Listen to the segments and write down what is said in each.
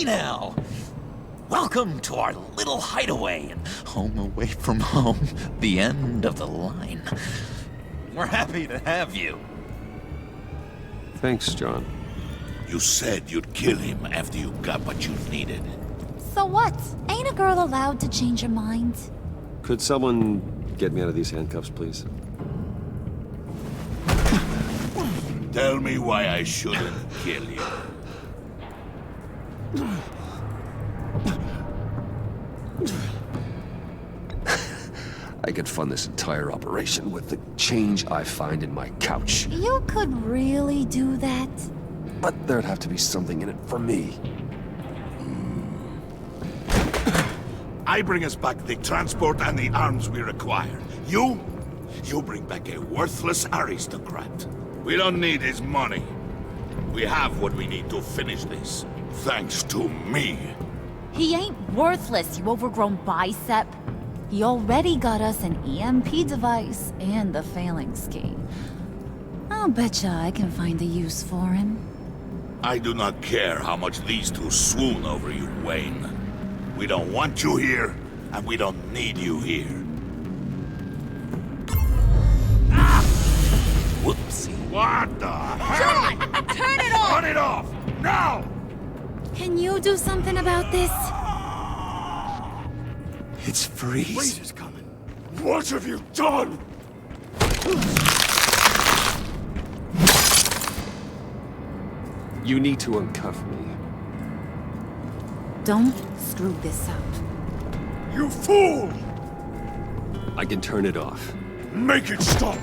Hey now! Welcome to our little hideaway and home away from home, the end of the line. We're happy to have you. Thanks, John. You said you'd kill him after you got what you needed. So what? Ain't a girl allowed to change her mind? Could someone get me out of these handcuffs, please? Tell me why I shouldn't kill you. I could fund this entire operation with the change I find in my couch. You could really do that? But there'd have to be something in it for me. I bring us back the transport and the arms we require. You bring back a worthless aristocrat. We don't need his money. We have what we need to finish this. Thanks to me. He ain't worthless, you overgrown bicep. He already got us an EMP device and the Phalanx key. I'll betcha I can find a use for him. I do not care how much these two swoon over you, Wayne. We don't want you here, and we don't need you here. Ah! Whoopsie. What the hell? John! Turn it off! Turn it off! Now! Can you do something about this? It's Freeze. Freeze is coming. What have you done? You need to uncuff me. Don't screw this up. You fool! I can turn it off. Make it stop,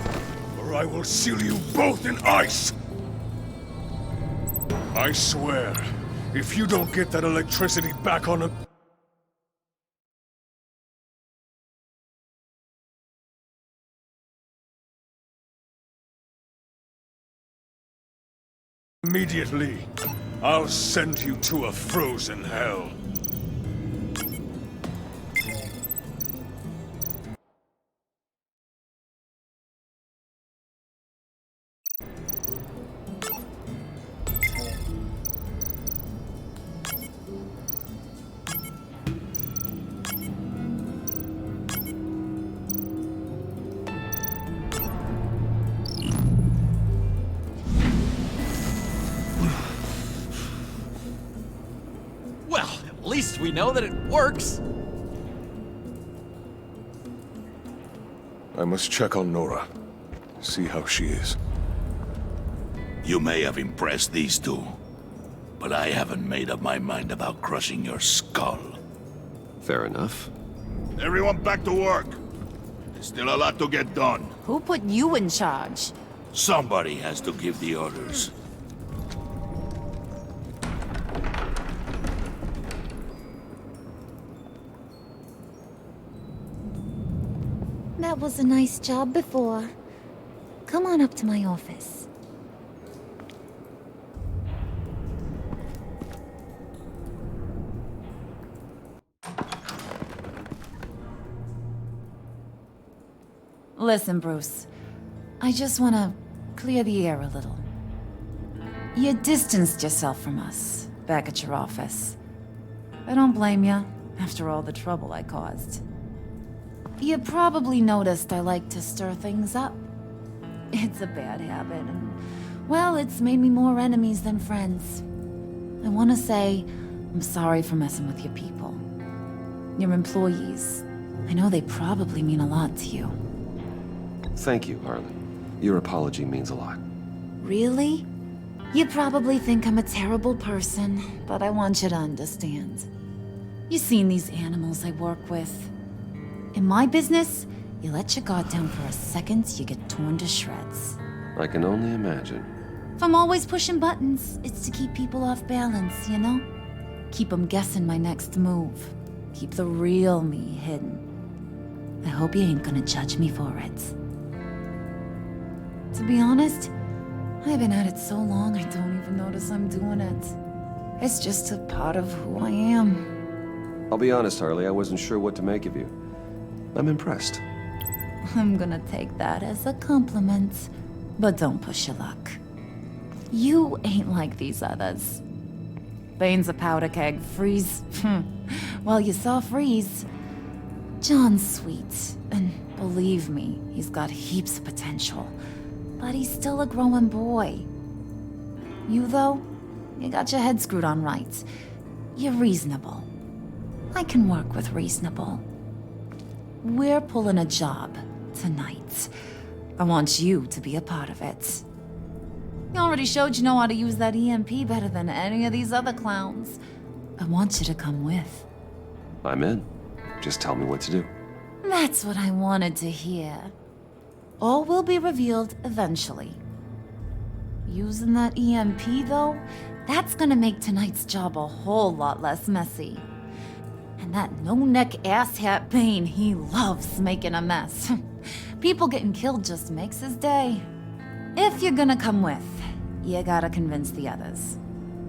or I will seal you both in ice! I swear, if you don't get that electricity back on a... immediately, I'll send you to a frozen hell. Well, at least we know that it works. I must check on Nora. See how she is. You may have impressed these two, but I haven't made up my mind about crushing your skull. Fair enough. Everyone back to work. There's still a lot to get done. Who put you in charge? Somebody has to give the orders. That was a nice job before. Come on up to my office. Listen, Bruce. I just want to clear the air a little. You distanced yourself from us back at your office. I don't blame you, after all the trouble I caused. You probably noticed I like to stir things up. It's a bad habit, and, well, it's made me more enemies than friends. I want to say I'm sorry for messing with your people. Your employees. I know they probably mean a lot to you. Thank you, Harlan. Your apology means a lot. Really? You probably think I'm a terrible person, but I want you to understand. You've seen these animals I work with. In my business, you let your guard down for a second, you get torn to shreds. I can only imagine. If I'm always pushing buttons, it's to keep people off balance, you know? Keep them guessing my next move. Keep the real me hidden. I hope you ain't gonna judge me for it. To be honest, I've been at it so long I don't even notice I'm doing it. It's just a part of who I am. I'll be honest, Harley, I wasn't sure what to make of you. I'm impressed. I'm gonna take that as a compliment, but don't push your luck. You ain't like these others. Bane's a powder keg. Freeze. Well, you saw Freeze. John's sweet, and believe me, he's got heaps of potential. But he's still a growing boy. You, though, you got your head screwed on right. You're reasonable. I can work with reasonable. We're pulling a job tonight. I want you to be a part of it. You already showed you know how to use that EMP better than any of these other clowns. I want you to come with. I'm in. Just tell me what to do. That's what I wanted to hear. All will be revealed eventually. Using that EMP, though, that's gonna make tonight's job a whole lot less messy. And that no-neck asshat Bane, he loves making a mess. People getting killed just makes his day. If you're gonna come with, you gotta convince the others.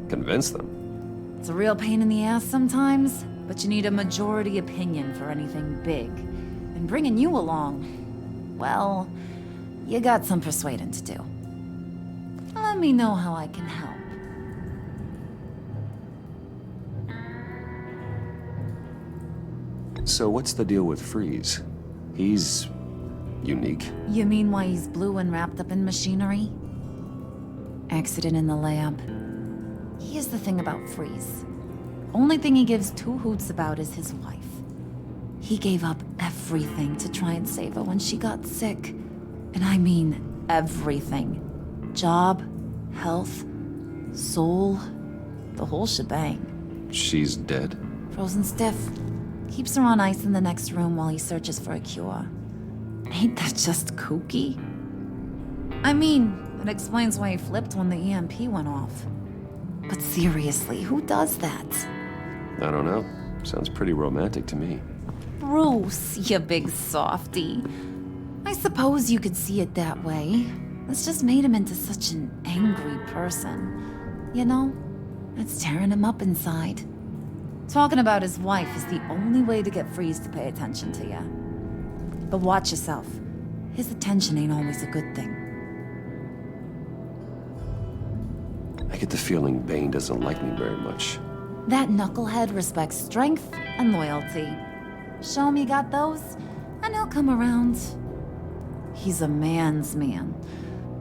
Convince them? It's a real pain in the ass sometimes, but you need a majority opinion for anything big. And bringing you along, well, you got some persuading to do. Let me know how I can help. So what's the deal with Freeze? He's unique. You mean why he's blue and wrapped up in machinery? Accident in the lab. Here's the thing about Freeze. Only thing he gives two hoots about is his wife. He gave up everything to try and save her when she got sick. And I mean everything. Job, health, soul, the whole shebang. She's dead? Frozen stiff. Keeps her on ice in the next room while he searches for a cure. Ain't that just kooky? I mean, it explains why he flipped when the EMP went off. But seriously, who does that? I don't know. Sounds pretty romantic to me. Bruce, you big softy. I suppose you could see it that way. It's just made him into such an angry person. You know, it's tearing him up inside. Talking about his wife is the only way to get Freeze to pay attention to you. But watch yourself. His attention ain't always a good thing. I get the feeling Bane doesn't like me very much. That knucklehead respects strength and loyalty. Show him you got those, and he'll come around. He's a man's man.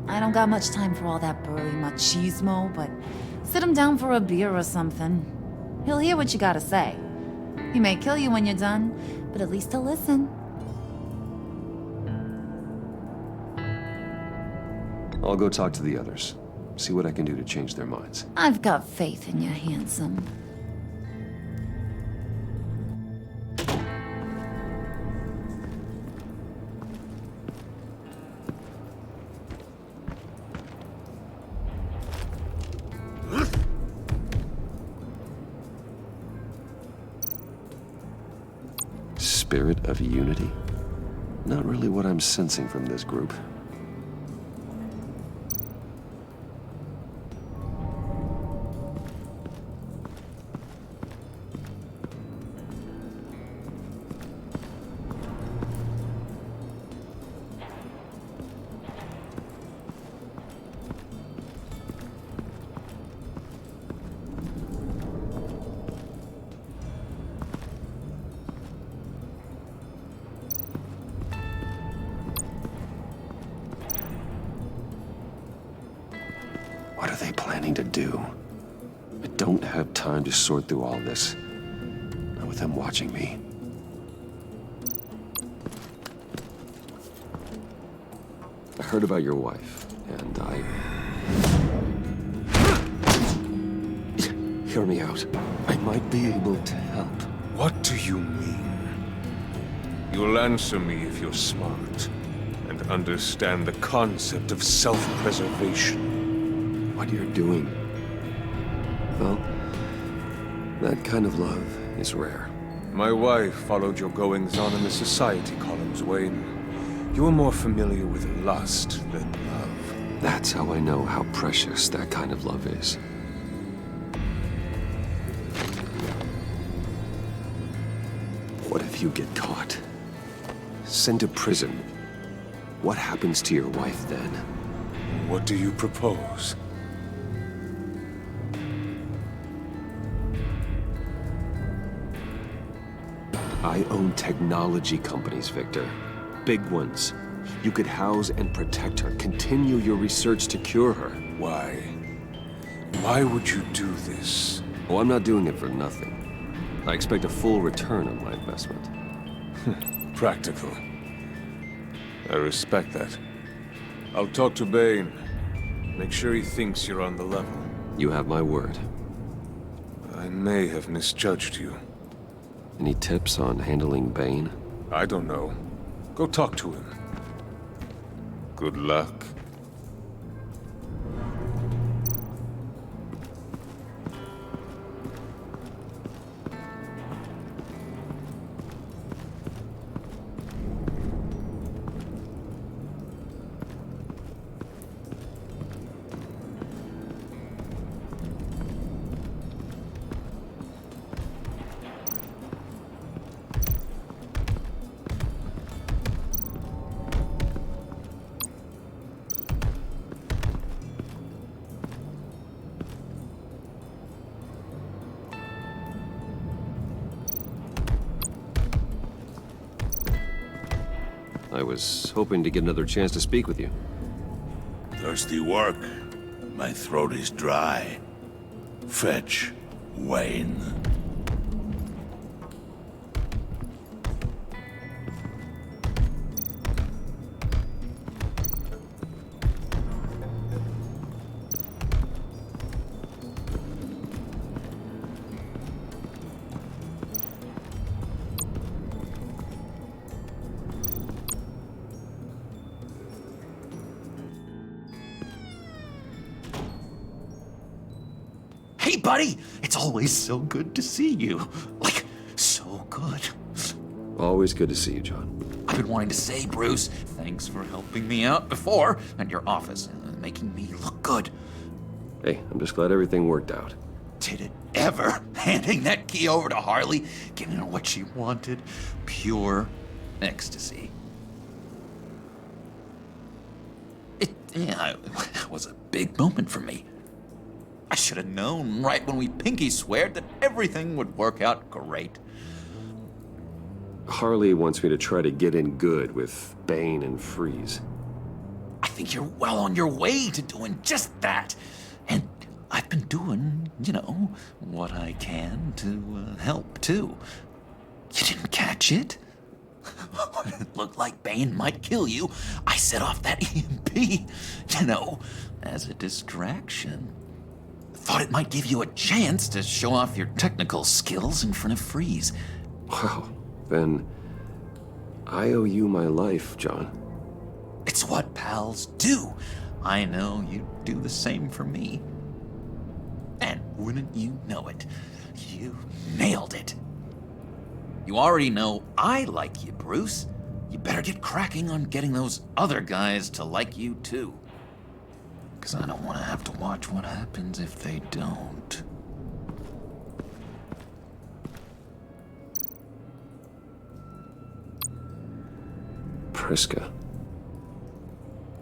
I don't got much time for all that burly machismo, but sit him down for a beer or something. He'll hear what you gotta say. He may kill you when you're done, but at least he'll listen. I'll go talk to the others. See what I can do to change their minds. I've got faith in you, handsome. Spirit of unity? Not really what I'm sensing from this group. What are they planning to do? I don't have time to sort through all this. Not with them watching me. I heard about your wife, and Hear me out. I might be able to help. What do you mean? You'll answer me if you're smart and understand the concept of self-preservation. What you're doing. Well, that kind of love is rare. My wife followed your goings-on in the society columns, Wayne. You are more familiar with lust than love. That's how I know how precious that kind of love is. What if you get caught? Sent to prison? What happens to your wife then? What do you propose? I own technology companies, Victor. Big ones. You could house and protect her. Continue your research to cure her. Why? Why would you do this? Oh, I'm not doing it for nothing. I expect a full return on my investment. Practical. I respect that. I'll talk to Bane. Make sure he thinks you're on the level. You have my word. I may have misjudged you. Any tips on handling Bane? I don't know. Go talk to him. Good luck. I was hoping to get another chance to speak with you. Thirsty work. My throat is dry. Fetch Wayne. Hey, buddy! It's always so good to see you. Like, so good. Always good to see you, John. I've been wanting to say, Bruce, thanks for helping me out before at your office and making me look good. Hey, I'm just glad everything worked out. Did it ever? Handing that key over to Harley, giving her what she wanted. Pure ecstasy. It was a big moment for me. I should have known right when we pinky sweared that everything would work out great. Harley wants me to try to get in good with Bane and Freeze. I think you're well on your way to doing just that. And I've been doing, what I can to help, too. You didn't catch it? When it looked like Bane might kill you, I set off that EMP, as a distraction. Thought it might give you a chance to show off your technical skills in front of Freeze. Wow, then I owe you my life, John. It's what pals do. I know you'd do the same for me. And wouldn't you know it, you nailed it. You already know I like you, Bruce. You better get cracking on getting those other guys to like you, too. Because I don't want to have to watch what happens if they don't. Priska.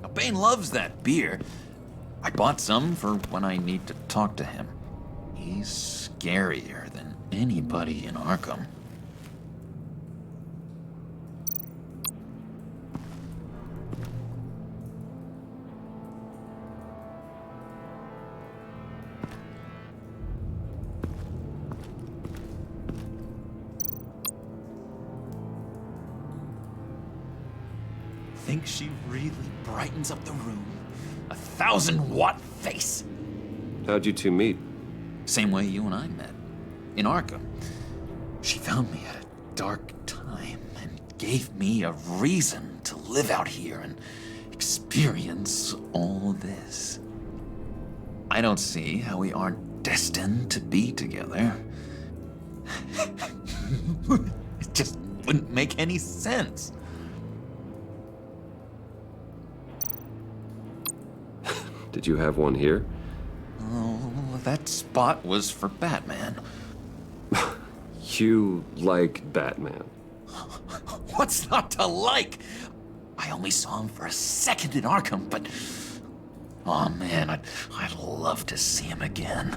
Now, Bane loves that beer. I bought some for when I need to talk to him. He's scarier than anybody in Arkham. Think she really brightens up the room? 1,000-watt face. How'd you two meet? Same way you and I met. In Arkham. She found me at a dark time and gave me a reason to live out here and experience all this. I don't see how we aren't destined to be together. It just wouldn't make any sense. Did you have one here? Oh, that spot was for Batman. You like Batman. What's not to like? I only saw him for a second in Arkham, but... Oh man, I'd love to see him again.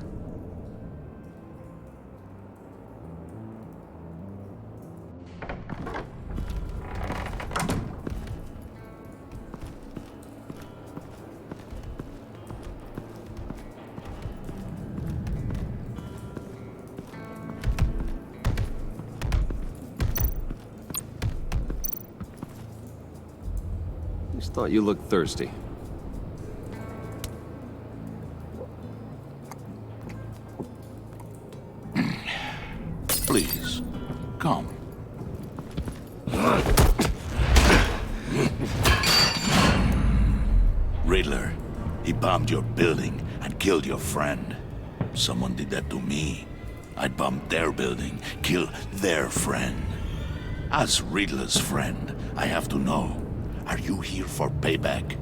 Just thought you looked thirsty. Please, come. Riddler, he bombed your building and killed your friend. Someone did that to me. I'd bomb their building, kill their friend. As Riddler's friend, I have to know, are you here for payback?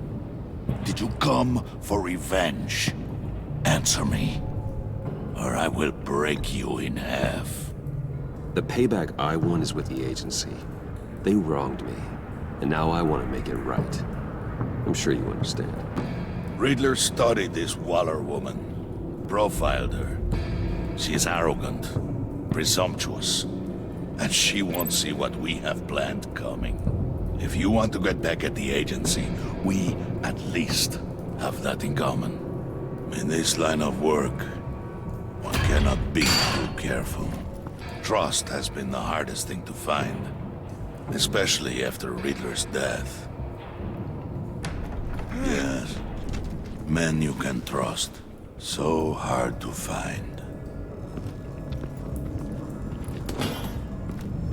Did you come for revenge? Answer me, or I will break you in half. The payback I want is with the agency. They wronged me, and now I want to make it right. I'm sure you understand. Riddler studied this Waller woman, profiled her. She is arrogant, presumptuous, and she won't see what we have planned coming. If you want to get back at the agency, we at least have that in common. In this line of work, one cannot be too careful. Trust has been the hardest thing to find, especially after Riddler's death. Yes, men you can trust, so hard to find.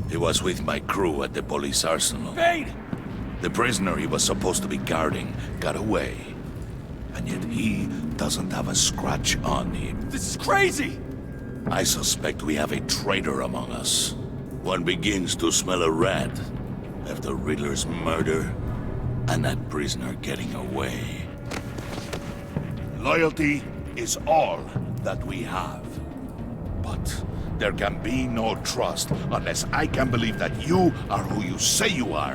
He was with my crew at the police arsenal. Bane! The prisoner he was supposed to be guarding got away. And yet he doesn't have a scratch on him. This is crazy! I suspect we have a traitor among us. One begins to smell a rat after Riddler's murder and that prisoner getting away. Loyalty is all that we have. But there can be no trust unless I can believe that you are who you say you are,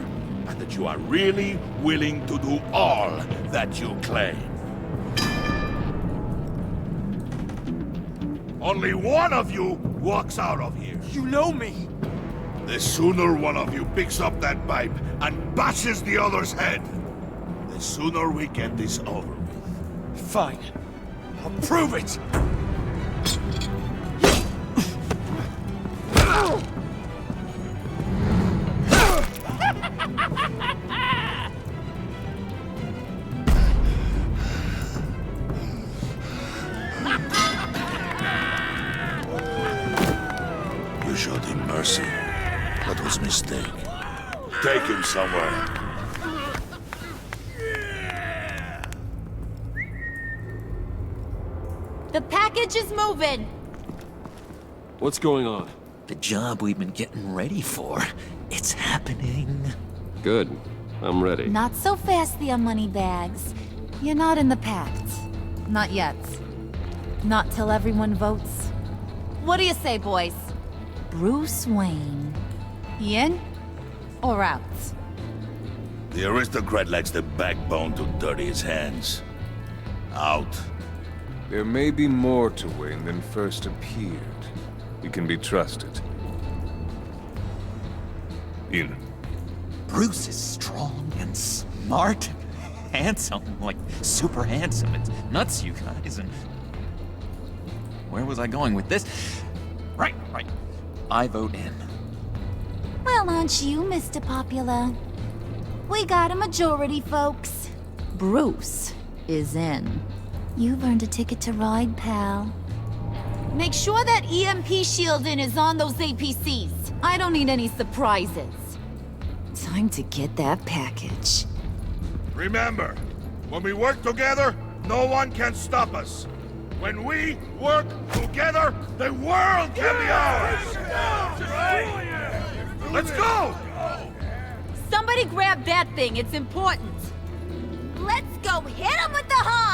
and that you are really willing to do all that you claim. Only one of you walks out of here. You know me! The sooner one of you picks up that pipe and bashes the other's head, the sooner we get this over with. Fine. I'll prove it! You showed him mercy. That was a mistake. Take him somewhere. The package is moving! What's going on? The job we've been getting ready for. It's happening. Good. I'm ready. Not so fast, the Moneybags. You're not in the pact. Not yet. Not till everyone votes. What do you say, boys? Bruce Wayne. He in or out? The aristocrat lacks the backbone to dirty his hands. Out. There may be more to Wayne than first appeared. He can be trusted. In. Bruce is strong and smart, handsome, like super handsome. It's nuts, you guys. And where was I going with this? Right. I vote in. Well, aren't you, Mr. Popular? We got a majority, folks. Bruce is in. You've earned a ticket to ride, pal. Make sure that EMP shielding is on those APCs. I don't need any surprises. Time to get that package. Remember, when we work together, no one can stop us. When we work together, the world can be ours! Let's go! Somebody grab that thing, it's important. Let's go hit him with the hog!